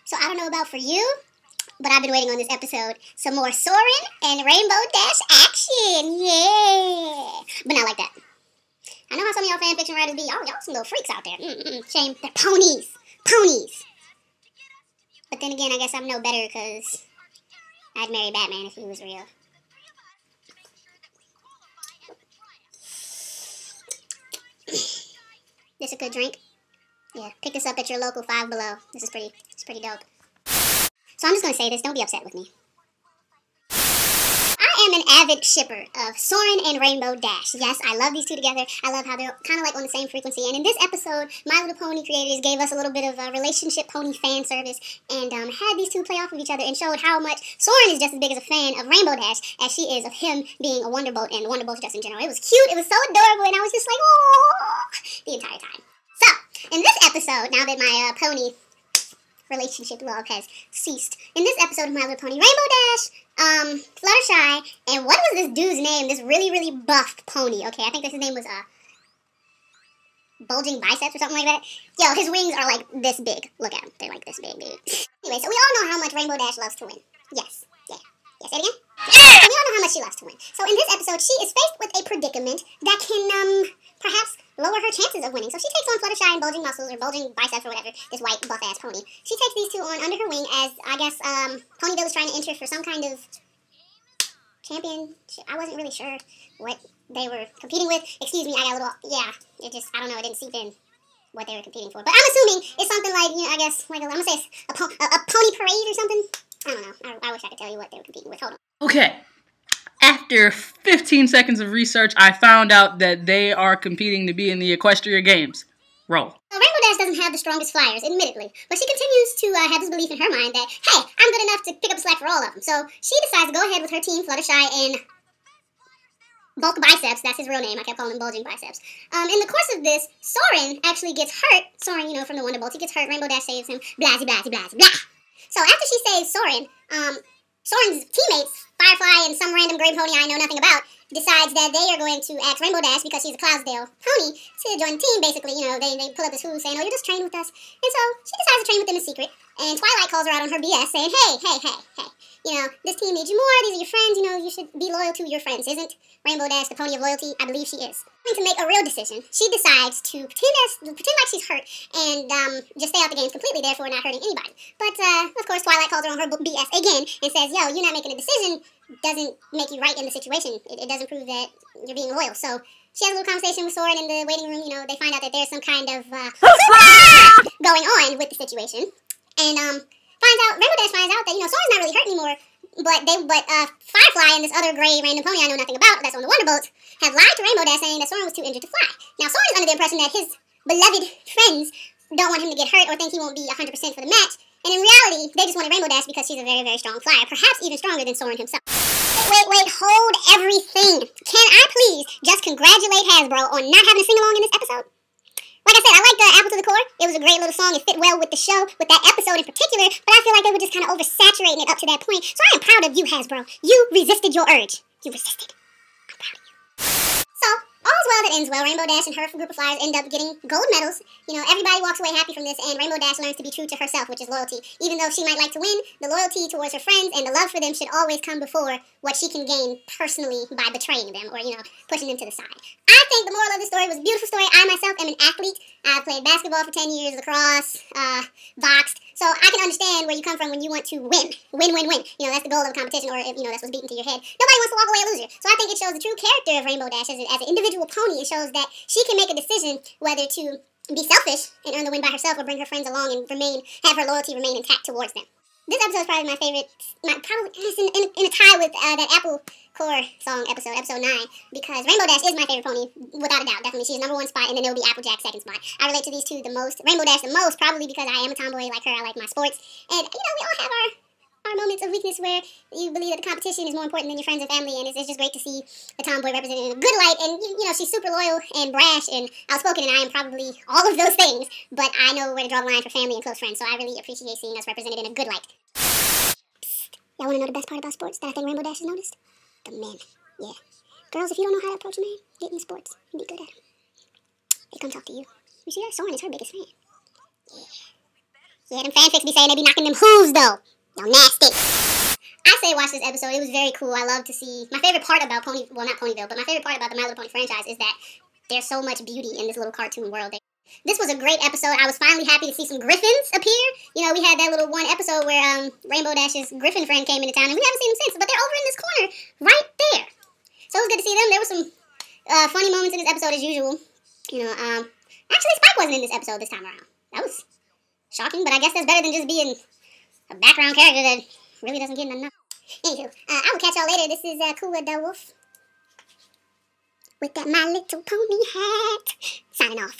So I don't know about for you, but I've been waiting on this episode. Some more Soarin' and Rainbow Dash action. Yeah. But not like that. I know how some of y'all fanfiction writers be. Y'all some little freaks out there. Shame. They're ponies. Ponies. But then again, I guess I'm no better because I'd marry Batman if he was real. This a good drink? Yeah, pick this up at your local Five Below. This is pretty dope. So I'm just gonna say this, don't be upset with me. I am an avid shipper of Soarin' and Rainbow Dash. Yes, I love these two together. I love how they're kind of like on the same frequency. And in this episode, My Little Pony creators gave us a little bit of a relationship pony fan service and had these two play off of each other and showed how much Soarin' is just as big as a fan of Rainbow Dash as she is of him being a Wonder Boat and the Wonder Boats just in general. It was cute, it was so adorable, and I was just like, oh, the entire time. So, in this episode, now that my pony relationship love has ceased, in this episode of My Little Pony, Rainbow Dash, Fluttershy, and what was this dude's name? This really buff pony. Okay, I think his name was Bulging Biceps or something like that. Yo, his wings are like this big. Look at them. They're like this big, dude. Anyway, so we all know how much Rainbow Dash loves to win. Yes. Yeah. Yes, say it again? Yeah! We all know how much she loves to win. So in this episode, she is faced with a predicament that can, perhaps lower her chances of winning. So she takes on Fluttershy and Bulging Muscles, or Bulging Biceps, or whatever, this white buff-ass pony. She takes these two on under her wing as, I guess, Ponyville is trying to enter for some kind of championship. I wasn't really sure what they were competing with. Excuse me, I got a little, yeah, it just, I don't know, it didn't seep in what they were competing for. But I'm assuming it's something like, you know, I guess, like, I'm gonna say it's a pony parade or something. I don't know. I wish I could tell you what they were competing with. Hold on. Okay. After 15 seconds of research, I found out that they are competing to be in the Equestria Games. Roll. So Rainbow Dash doesn't have the strongest flyers, admittedly, but she continues to have this belief in her mind that, hey, I'm good enough to pick up the slack for all of them. So she decides to go ahead with her team, Fluttershy and Bulk Biceps. That's his real name. I kept calling him Bulging Biceps. In the course of this, Soarin' actually gets hurt. Soarin', you know, from the Wonder Bolts, he gets hurt. Rainbow Dash saves him. Blasey, blasey, blasey, blah. So after she saves Soarin', Soarin's teammates, Firefly and some random gray pony I know nothing about, decides that they are going to ask Rainbow Dash, because she's a Cloudsdale pony, to join the team, basically. You know, they pull up this who saying, oh, you're just training with us. And so she decides to train with them in secret. And Twilight calls her out on her BS, saying, hey. You know, this team needs you more. These are your friends. You know, you should be loyal to your friends. Isn't Rainbow Dash the pony of loyalty? I believe she is. To make a real decision, she decides to pretend like she's hurt and just stay out the games completely, therefore not hurting anybody. But, of course, Twilight calls her on her BS again and says, yo, you're not making a decision doesn't make you right in the situation. It doesn't prove that you're being loyal. So she has a little conversation with Soarin' in the waiting room. You know, they find out that there's some kind of going on with the situation. And Rainbow Dash finds out that, you know, Soarin's not really hurt anymore. But Firefly and this other gray random pony I know nothing about, that's on the Wonder Boats, have lied to Rainbow Dash saying that Soarin was too injured to fly. Now, Soarin is under the impression that his beloved friends don't want him to get hurt or think he won't be 100% for the match. And in reality, they just wanted Rainbow Dash because she's a very strong flyer, perhaps even stronger than Soarin himself. Wait, hold everything. Can I please just congratulate Hasbro on not having a sing-along in this episode? Like I said, I like the Apple to the Core. It was a great little song. It fit well with the show, with that episode in particular, but I feel like they were just kind of oversaturating it up to that point. So I am proud of you, Hasbro. You resisted your urge. You resisted. I'm proud of you. So, all's well that ends well. Rainbow Dash and her group of flyers end up getting gold medals. You know, everybody walks away happy from this, and Rainbow Dash learns to be true to herself, which is loyalty. Even though she might like to win, the loyalty towards her friends and the love for them should always come before what she can gain personally by betraying them or, you know, pushing them to the side. I think the moral of the story was a beautiful story. I myself am an athlete. I've played basketball for 10 years, lacrosse, boxed. So I can understand where you come from when you want to win. Win. You know, that's the goal of a competition, or, you know, that's what's beaten to your head. Nobody wants to walk away a loser. So I think it shows the true character of Rainbow Dash as an individual pony. It shows that she can make a decision whether to be selfish and earn the win by herself or bring her friends along and have her loyalty remain intact towards them. This episode is probably my favorite, probably in a tie with that Apple Core song episode 9, because Rainbow Dash is my favorite pony, without a doubt, definitely. She's #1 spot, and then there will be Applejack second spot. I relate to these two the most, Rainbow Dash the most, probably because I am a tomboy like her. I like my sports, and, you know, we all have our moments of weakness where you believe that the competition is more important than your friends and family, and it's just great to see the tomboy represented in a good light. And, you know, she's super loyal and brash and outspoken, and I am probably all of those things, but I know where to draw the line for family and close friends, so I really appreciate seeing us represented in a good light. Y'all want to know the best part about sports that I think Rainbow Dash has noticed? The men. Yeah. Girls, if you don't know how to approach a man, get in sports and be good at him. They come talk to you. You see that? Soarin is her biggest fan. Yeah. Yeah, them fanfics be saying they be knocking them hooves, though. Y'all nasty. I say watch this episode. It was very cool. I love to see... My favorite part about not Ponyville, but my favorite part about the My Little Pony franchise is that there's so much beauty in this little cartoon world. This was a great episode. I was finally happy to see some griffins appear. You know, we had that little one episode where Rainbow Dash's griffin friend came into town, and we haven't seen them since, but they're over in this corner right there. So it was good to see them. There were some funny moments in this episode as usual. You know, actually Spike wasn't in this episode this time around. That was shocking, but I guess that's better than just being a background character that really doesn't get enough. Anywho, I will catch y'all later. This is Akua the Wolf with that My Little Pony hat. Signing off.